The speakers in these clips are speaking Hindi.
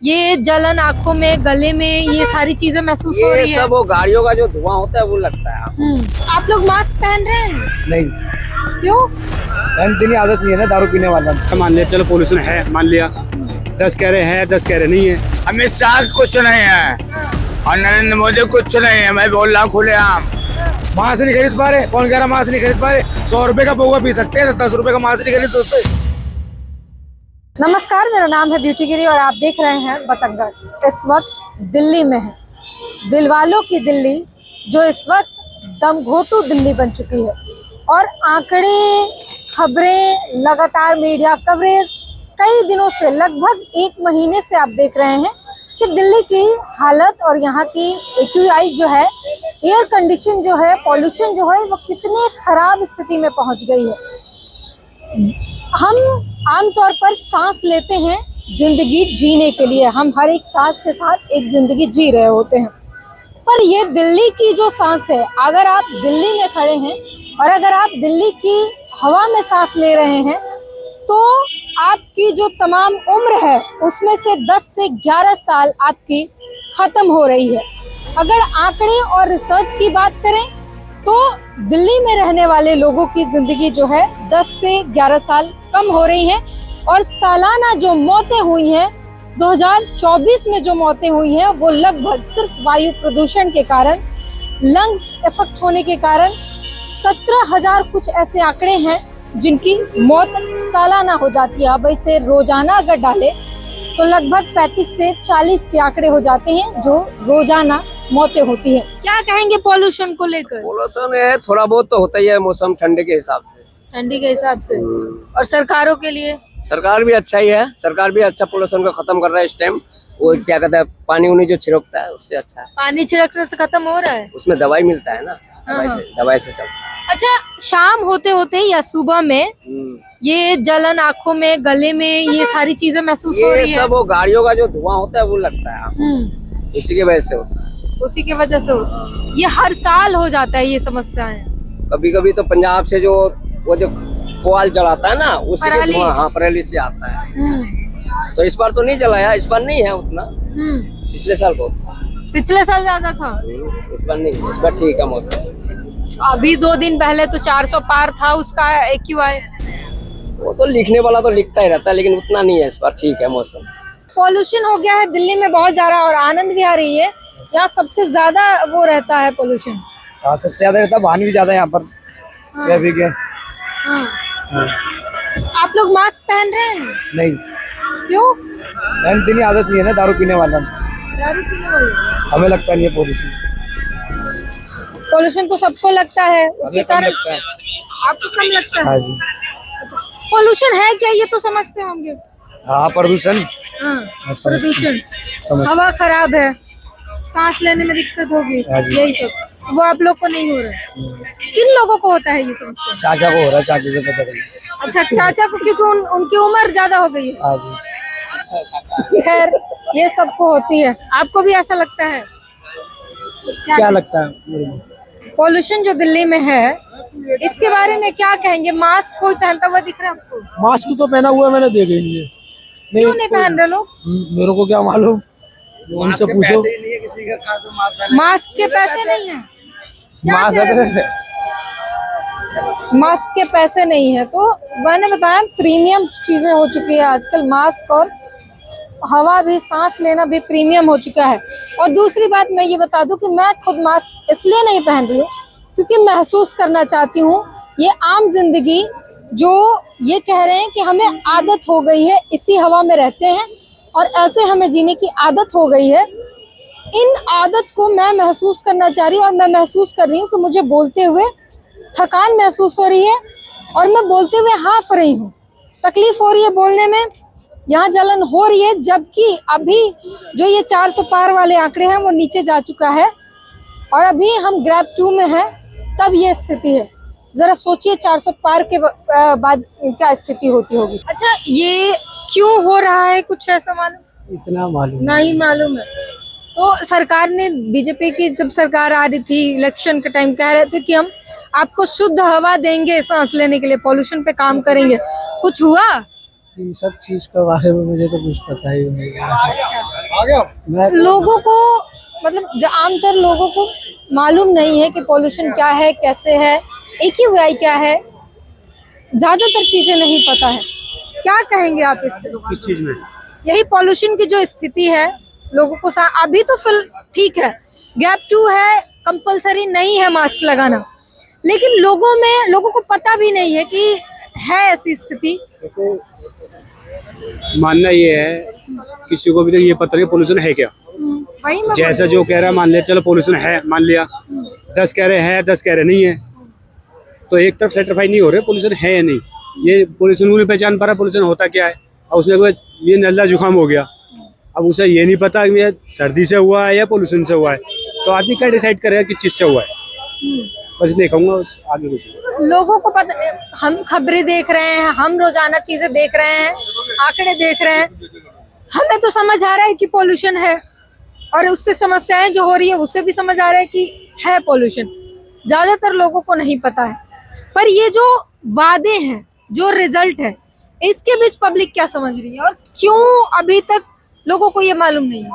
ये जलन आंखों में, गले में, ये सारी चीजें महसूस हो रही ये है। सब वो गाड़ियों का जो धुआं होता है वो लगता है आपको। आप लोग मास्क पहन रहे हैं? नहीं, क्यों? पहनते आदत नहीं है ना दारू पीने वाला। मान लिया चलो पोल्यूशन है, मान लिया 10 कह रहे हैं 10 कह रहे नहीं है। अमित शाह कुछ नहीं है और नरेंद्र मोदी कुछ नहीं है। मैं बोल रहा हूँ खुलेआम। मास्क नहीं खरीद पा रहे, कौन कह रहा मास्क नहीं खरीद पा रहे? 100 रुपए का पौवा पी सकते हैं, 10 रुपए का मास्क नहीं खरीद सकते। नमस्कार, मेरा नाम है ब्यूटी गिरी और आप देख रहे हैं बतंगड़। इस वक्त दिल्ली में है, दिलवालों की दिल्ली, जो इस वक्त दमघोटू दिल्ली बन चुकी है। और आंकड़े, खबरें, लगातार मीडिया कवरेज कई दिनों से, लगभग 1 महीने से आप देख रहे हैं कि दिल्ली की हालत और यहाँ की AQI जो है, एयर कंडीशन जो है, पॉल्यूशन जो है, वो कितने खराब स्थिति में पहुँच गई है। हम आमतौर पर सांस लेते हैं जिंदगी जीने के लिए, हम हर एक सांस के साथ एक जिंदगी जी रहे होते हैं। पर ये दिल्ली की जो सांस है, अगर आप दिल्ली में खड़े हैं और अगर आप दिल्ली की हवा में सांस ले रहे हैं तो आपकी जो तमाम उम्र है उसमें से 10 से 11 साल आपकी खत्म हो रही है। अगर आंकड़े और रिसर्च की बात करें तो दिल्ली में रहने वाले लोगों की जिंदगी जो है 10 से 11 साल कम हो रही है। और सालाना जो मौतें हुई हैं, 2024 में जो मौतें हुई हैं, वो लगभग सिर्फ वायु प्रदूषण के कारण, लंग्स इफेक्ट होने के कारण 17,000 कुछ ऐसे आंकड़े हैं जिनकी मौत सालाना हो जाती है। अब इसे रोजाना अगर डालें तो लगभग 35 से 40 के आंकड़े हो जाते हैं जो रोजाना मौतें होती है। क्या कहेंगे पॉल्यूशन को लेकर? पोल्यूशन है, थोड़ा बहुत तो होता ही है, मौसम ठंडे के हिसाब से, ठंडी के हिसाब से। और सरकारों के लिए? सरकार भी अच्छा ही है, सरकार भी अच्छा पोल्यूशन को खत्म कर रहा है इस टाइम। वो क्या कहता है, पानी उनी जो छिड़कता है उससे अच्छा है। पानी छिड़कने से खत्म हो रहा है? उसमें दवाई मिलता है ना, दवाई से चलता है। अच्छा, शाम होते होते या सुबह में ये जलन आंखों में, गले में, ये सारी चीजें महसूस हो रही ये है। सब वो गाड़ियों का जो धुआं होता है वो लगता है आपको। इसी की वजह से होता है। उसी की वजह से होता है। ये हर साल हो जाता है ये समस्याएं। कभी कभी तो पंजाब से जो वो जो पुआल जलाता है ना, उसी के पराली। धुआं, हाँ, पराली से आता है। तो इस बार तो नहीं जलाया, इस बार नहीं है उतना। पिछले साल बहुत, पिछले साल ज्यादा था। इस बार नहीं, इस बार ठीक है मौसम। अभी 2 दिन पहले तो 400 पार था उसका AQI। वो तो लिखने वाला तो लिखता ही रहता है, लेकिन उतना नहीं है इस बार, ठीक है मौसम। पॉल्यूशन हो गया है दिल्ली में बहुत ज्यादा और आनंद भी आ रही है। यहाँ सबसे ज्यादा वो रहता है पॉल्यूशन। हाँ, सबसे ज्यादा रहता है, वाहन भी ज्यादा है यहाँ पर, ट्रैफिक है। आप लोग मास्क पहन रहे हैं? नहीं, क्यों? पहनते आदत नहीं है ना दारू पीने वाला। दारू पीने वाले? हमें लगता नहीं है पोल्यूशन। पॉल्यूशन तो सबको लगता है, उसके हमें कम कारण लगता है। आपको कम लगता हाँ है? जी। पॉल्यूशन है क्या, ये तो समझते होंगे। हाँ, प्रदूषण। हाँ, समझते प्रदूषण, समझते। हवा खराब है, सांस लेने में दिक्कत होगी, हाँ जी। यही सब। वो आप लोग को नहीं हो रहा है। किन लोगों को होता है ये समस्या? चाचा को हो रहा है, चाचे से पता नहीं। अच्छा, चाचा को, क्योंकि उनकी उम्र ज्यादा हो गई है। हाँ जी। खैर, ये सबको होती है। आपको भी ऐसा लगता है? क्या लगता है? पॉल्यूशन जो दिल्ली में है, इसके बारे में क्या कहेंगे? मास्क कोई पहनता हुआ दिख रहा है आपको? मास्क तो पहना हुआ है, मैंने देखा ही नहीं है। क्यों नहीं पहन रहे लोग? मेरे को क्या मालूम, उनसे पूछो। मास्क के पैसे नहीं है? क्या कह रहे हैं? मास्क के पैसे नहीं है तो मैंने बताया, प्रीमियम चीजें हो चुकी है आजकल। मास्क और हवा भी, सांस लेना भी प्रीमियम हो चुका है। और दूसरी बात मैं ये बता दूं कि मैं खुद मास्क इसलिए नहीं पहन रही हूँ क्योंकि महसूस करना चाहती हूँ ये आम जिंदगी, जो ये कह रहे हैं कि हमें आदत हो गई है, इसी हवा में रहते हैं और ऐसे हमें जीने की आदत हो गई है। इन आदत को मैं महसूस करना चाह रही हूँ और मैं महसूस कर रही हूँ कि मुझे बोलते हुए थकान महसूस हो रही है और मैं बोलते हुए हाँफ रही हूँ, तकलीफ हो रही है बोलने में, यहाँ जलन हो रही है। जबकि अभी जो ये 400 पार वाले आंकड़े हैं वो नीचे जा चुका है और अभी हम ग्रैब 2 में हैं, तब ये स्थिति है। जरा सोचिए 400 पार के बाद क्या स्थिति होती होगी। अच्छा, ये क्यों हो रहा है, कुछ ऐसा मालूम? इतना मालूम नहीं मालूम है। तो सरकार ने, बीजेपी की जब सरकार आ रही थी इलेक्शन के टाइम, कह रहे थे कि हम आपको शुद्ध हवा देंगे सांस लेने के लिए, पॉल्यूशन पे काम करेंगे। कुछ हुआ? इन सब चीज के बारे में मुझे तो कुछ पता ही नहीं है। मैं लोगों को मतलब आमतौर लोगों को मालूम नहीं है कि पॉल्यूशन क्या है, कैसे है, AQI क्या है, ज्यादातर चीजें नहीं पता है। क्या कहेंगे आप इस पे? किस चीज में? यही पॉल्यूशन की जो स्थिति है लोगों को अभी तो फिर ठीक है, गैप 2 है, कंपलसरी नहीं है मास्क लगाना, लेकिन लोगों को पता भी नहीं है कि है ऐसी स्थिति। देखो, मानना ये है किसी को भी तो ये पता नहीं पोल्यूशन है क्या। वही मैं जैसा जो कह रहा है मान लिया, चलो पोल्यूशन है मान लिया, 10 कह रहे हैं 10 कह रहे नहीं है, तो एक तरफ सेटिस्फाई नहीं हो रहे पोल्यूशन है या नहीं। ये पोल्यूशन को नहीं पहचान पा रहा पोल्यूशन होता क्या है। और उसने ये नल्ला जुकाम हो गया, अब उसे ये नहीं पता कि ये सर्दी से हुआ है या पोल्यूशन से हुआ है, तो आदमी क्या डिसाइड करेगा किस चीज से हुआ है। बस नहीं कहूँगा आगे कुछ। लोगों को पता, हम खबरें देख रहे हैं, हम रोजाना चीजें देख रहे हैं, आंकड़े देख रहे हैं, हमें तो समझ आ रहा है कि पोल्यूशन है, और उससे समस्याएं जो हो रही है उससे भी समझ आ रहा है कि है पोल्यूशन। ज्यादातर लोगों को नहीं पता है, पर ये जो वादे हैं, जो रिजल्ट है, इसके बीच पब्लिक क्या समझ रही है और क्यों अभी तक लोगों को ये मालूम नहीं है?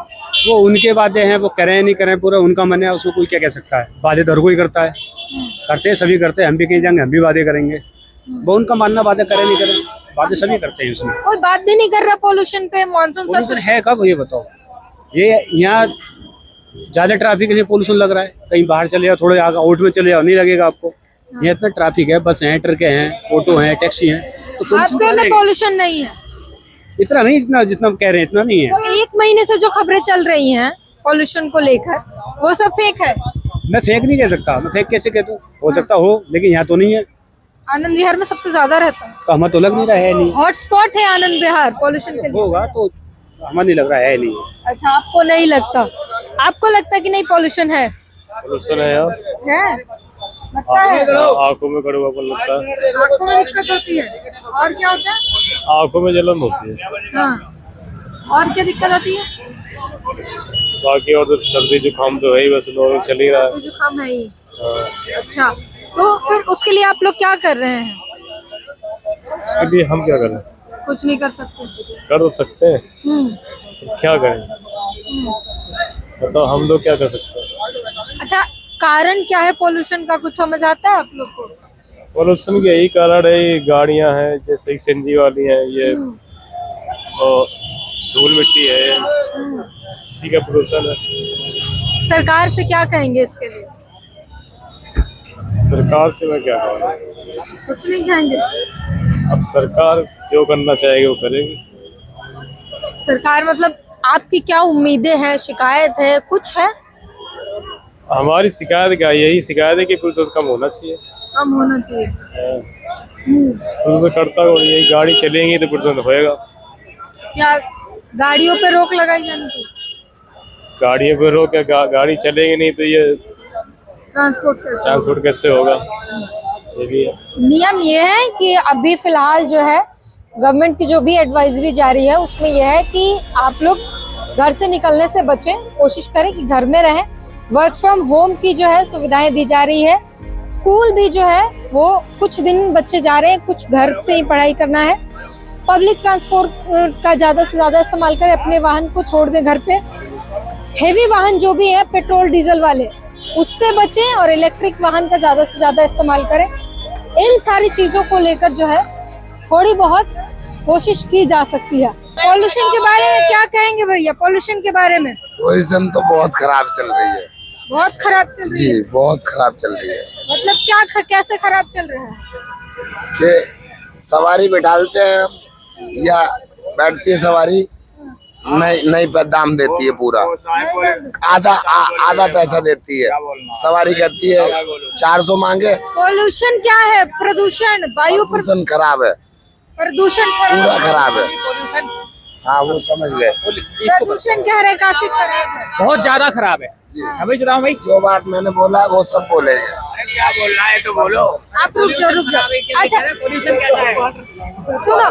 वो उनके वादे हैं, वो करें नहीं करें पूरा उनका मन है, उसको कोई क्या कह सकता है। वादे तो हर कोई करता है, करते हैं सभी करते हैं, हम भी कहीं जाएंगे हम भी वादे करेंगे, वो उनका मानना वादे करें नहीं करें, वादे सभी करते हैं। उसमें कोई बात भी नहीं कर रहा पोल्यूशन पे। मानसून पोल्यूशन है कब ये बताओ? ये यहाँ ज्यादा ट्रैफिक है, पोल्यूशन लग रहा है। कहीं बाहर चले जाओ, थोड़े आगे आउट में चले जाओ, नहीं लगेगा आपको। यहाँ इतना ट्रैफिक है, बस हैं, ट्रक हैं, ऑटो हैं, टैक्सी हैं, तो आपके में पोल्यूशन नहीं है? इतना नहीं, इतना जितना कह रहे हैं इतना नहीं है। तो 1 महीने से जो खबरें चल रही हैं पॉल्यूशन को लेकर, वो सब फेक है। मैं फेक नहीं कह सकता, मैं फेक कैसे कह दूं? हो सकता हो, लेकिन यहाँ तो नहीं है। आनंद विहार में सबसे ज्यादा रहता है, तो हमें तो लग नहीं रहा है नहीं हॉटस्पॉट है आनंद विहार पॉल्यूशन के लिए। होगा, तो हमें नहीं लग रहा है नहीं। अच्छा, आपको नहीं लगता? आपको लगता है कि नहीं पॉल्यूशन है? पोल्यूशन है यार, है, लगता है। आंखों में कड़वापन लगता है, आंखों में दिक्कत होती है, और क्या होता है? आंखों में जलन होती है। हाँ, और क्या दिक्कत होती है? बाकी और तो सर्दी जुकाम तो है ही, बस नॉर्मल चल ही रहा है। तो जुकाम है ही। अच्छा, तो फिर उसके लिए आप लोग क्या कर रहे हैं? इसके लिए हम क्या करें? कुछ नहीं कर सकते। कर सकते हैं, क्या करें बताओ, हम लोग क्या कर सकते हैं? अच्छा, कारण क्या है पॉल्यूशन का, कुछ समझ आता है आप लोग को? पोल्यूशन के यही कारण है, ये गाड़ियां हैं जैसे सीएनजी वाली हैं, ये और धूल मिट्टी है, इसी का पोल्यूशन है। सरकार से क्या कहेंगे इसके लिए? सरकार से मैं क्या कहूँ, कुछ नहीं कहेंगे। अब सरकार जो करना चाहेगी वो करेगी। सरकार मतलब आपकी क्या उम्मीदें हैं, शिकायत है, कुछ है? हमारी शिकायत क्या, यही शिकायत है कि पोल्यूशन कम होना चाहिए। कम होना चाहिए। पोल्यूशन करता हो, यही गाड़ी चलेंगी तो पोल्यूशन होएगा। क्या गाड़ियों पे रोक लगाई जानी चाहिए? गाड़ियों पे रोक, गाड़ी चलेगी नहीं तो ये ट्रांसपोर्ट कैसे होगा? ये भी है। नियम ये है कि अभी फिलहाल जो है गवर्नमेंट की जो भी एडवाइजरी जारी है उसमें यह है कि आप लोग घर से निकलने से बचें, कोशिश करें कि घर में रहें। वर्क फ्रॉम होम की जो है सुविधाएं दी जा रही है। स्कूल भी जो है वो कुछ दिन बच्चे जा रहे हैं, कुछ घर से ही पढ़ाई करना है। पब्लिक ट्रांसपोर्ट का ज़्यादा से ज़्यादा इस्तेमाल करें, अपने वाहन को छोड़ दें घर पे। हेवी वाहन जो भी है पेट्रोल डीजल वाले, उससे बचें और इलेक्ट्रिक वाहन का ज़्यादा से ज़्यादा इस्तेमाल करें। इन सारी चीज़ों को लेकर जो है थोड़ी बहुत कोशिश की जा सकती है। पॉल्यूशन के बारे में क्या कहेंगे भैया? पॉल्यूशन के बारे में पोजीशन तो बहुत खराब चल रही है। बहुत खराब चल रही है। जी, बहुत खराब चल रही है। मतलब क्या कैसे खराब चल रहा है? कि सवारी बैठालते हैं हम या बैठती है सवारी, नहीं पर दाम देती है, पूरा आधा पैसा देती है। सवारी कहती है 400 मांगे। पॉल्यूशन क्या है? प्रदूषण, वायु प्रदूषण खराब है, प्रदूषण पूरा खराब है। हाँ, वो समझ गए। प्रदूषण कह रहे काफी खराब है, बहुत ज्यादा खराब है। हमें बताओ भाई, जो बात मैंने बोला वो सब बोलेंगे। क्या बोलना है तो बोलो। आप रुक जाओ। अच्छा, पोल्यूशन कैसा है? सुनो,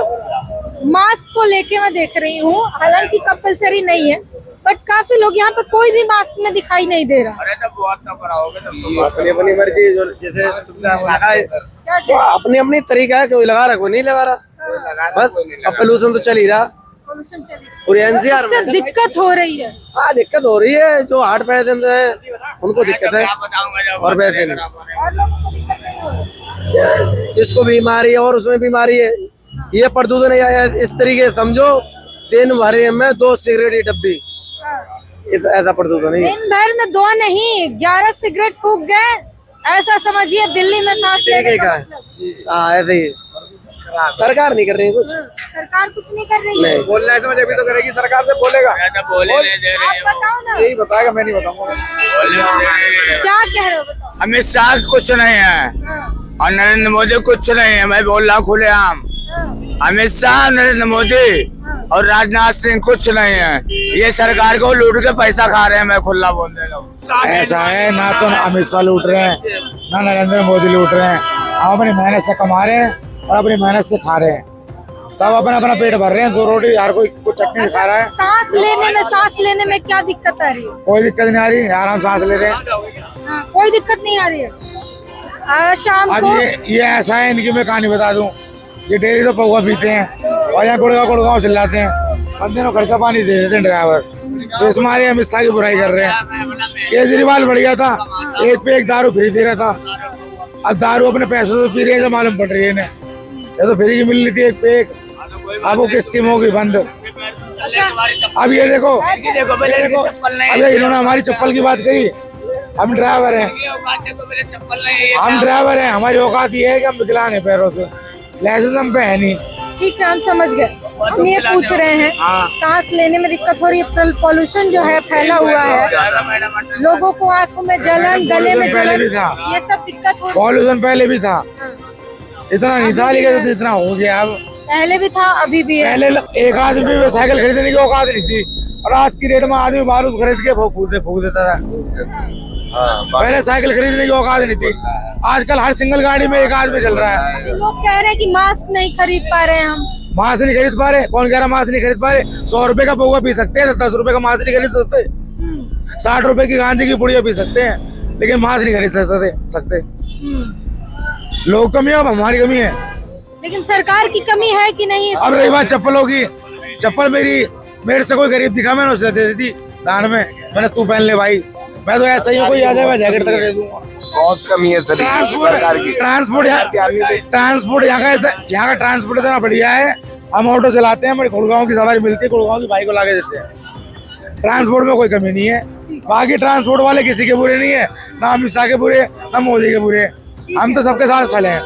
मास्क को लेके मैं देख रही हूँ, हालांकि कंपलसरी नहीं है, बट काफी लोग यहाँ पे कोई भी मास्क में दिखाई नहीं दे रहा। अरे तो बहुत ना कराओगे तो अपनी अपनी मर्जी, जैसे सुविधा लगाए, क्या अपनी अपनी तरीका है, कोई लगा रहा कोई नहीं लगा रहा। बस अब पोल्यूशन तो चल ही रहा पोल्यूशन चली पूरे एनसीआर इससे में। दिक्कत हो रही है। हाँ दिक्कत हो रही है, जो हार्ट पेशेंट है उनको दिक्कत है और वैसे नहीं। और लोगों को दिक्कत नहीं हो रही। जिसको बीमारी है और उसमें बीमारी है, ये प्रदूषण है इस तरीके से समझो, दिन भर में 2 सिगरेट की डब्बी, ऐसा प्रदूषण है। दिन भर में 2 नहीं 11 सिगरेट फूक गए, ऐसा समझिए दिल्ली में सांस लेने का मतलब। हाँ ऐसे ही सरकार नहीं कर रही कुछ। सरकार कुछ नहीं कर रही है। नहीं बोलना है समझ अभी तो करेगी सरकार से, बोलेगा बोले नहीं दे रहे आप बताओ ना यही बताएगा, मैं नहीं बताऊंगा। बोले नहीं दे रहे। क्या कह रहे हो, बताओ। अमित शाह कुछ नहीं है हाँ, और नरेंद्र मोदी कुछ नहीं है, मैं बोल रहा हूँ खुलेआम। हाँ, अमित शाह, नरेंद्र मोदी और राजनाथ सिंह कुछ नहीं है, ये सरकार को लूट के पैसा खा रहे हैं, मैं खुला बोल दे रहा हूँ। ऐसा है, ना तो अमित शाह लूट रहे हैं ना नरेंद्र मोदी लूट रहे हैं। हम अपनी मेहनत से कमा रहे हैं और अपनी मेहनत से खा रहे हैं, सब अपना अपना पेट भर रहे हैं। 2 रोटी हर कोई कुछ चटनी खा रहा है। सांस लेने में क्या दिक्कत आ रही है? कोई दिक्कत नहीं आ रही, आराम सांस ले रहे हैं। हाँ, कोई दिक्कत नहीं आ रही है। शाम अब को ये ऐसा है, इनकी मैं कहानी बता दूं, ये डेली तो पौवा पीते हैं और यहाँ गुड़गांव चिल्लाते हैं, बंदे को खर्चा पानी दे देते हैं ड्राइवर, तो इस मारे अमित शाह की बुराई कर रहे हैं। केजरीवाल बढ़ गया था, एक पे एक दारू फ्री दे रहा था, अब दारू अपने पैसों से पी रहे हैं, मालूम पड़ रही है इन्हें। ये तो फ्री की मिल रही थी एक पे एक, अब वो किस स्कीम होगी बंद। अब ये देखो अब ये इन्होंने हमारी चप्पल की बात कही, हम ड्राइवर हैं, हमारी औकात ये है कि हम विकलांग हैं पैरों से, लाइसेंस हम पे है नहीं। ठीक है, हम समझ गए। हम ये पूछ रहे हैं, सांस लेने में दिक्कत हो रही है, पोल्यूशन जो है फैला हुआ है, लोगों को आंखों में जलन, गले में जलन, ये सब दिक्कत हो रही है। पॉल्यूशन पहले भी था, इतना नहीं था लेकिन इतना हो गया। अब पहले भी था, अभी भी है। पहले एक आदमी में साइकिल खरीदने की औकात नहीं थी, और आज की रेट में आदमी बारूद खरीद के फूक देता था। पहले साइकिल खरीदने की औकात नहीं थी, आजकल हर सिंगल गाड़ी में एक आदमी चल रहा है। लोग कह रहे हैं कि मास्क नहीं खरीद पा रहे हैं हम। मास्क नहीं खरीद पा रहे, कौन कह रहा मास्क नहीं खरीद पा रहे? 100 रुपए का पौवा पी सकते हैं, 10 रुपए का मास्क नहीं खरीद सकते। 60 रुपए की गांजे की पुड़िया पी सकते हैं, लेकिन मास्क नहीं खरीद सकते। लोग कमी है, अब हमारी कमी है। लेकिन सरकार की कमी है कि नहीं? अब रही बात चप्पलों की, चप्पल मेरे से कोई गरीब दिखा, मैंने उसे दे दी थी दान में, मैंने तू पहन ले भाई, मैं तो ऐसा ही हूँ, कोई आ जाए मैं जैकेट तक दे दूंगा। बहुत कमी है सरकार की। ट्रांसपोर्ट यहाँ का ट्रांसपोर्ट इतना बढ़िया है, हम ऑटो चलाते हैं, हमारी गुड़गांव की सवारी मिलती है, गुड़गांव की भाई को लाके देते हैं। ट्रांसपोर्ट में कोई कमी नहीं है, बाकी ट्रांसपोर्ट वाले किसी के बुरे नहीं है, ना अमित शाह के बुरे ना मोदी के बुरे, हम तो सबके साथ खड़े हैं।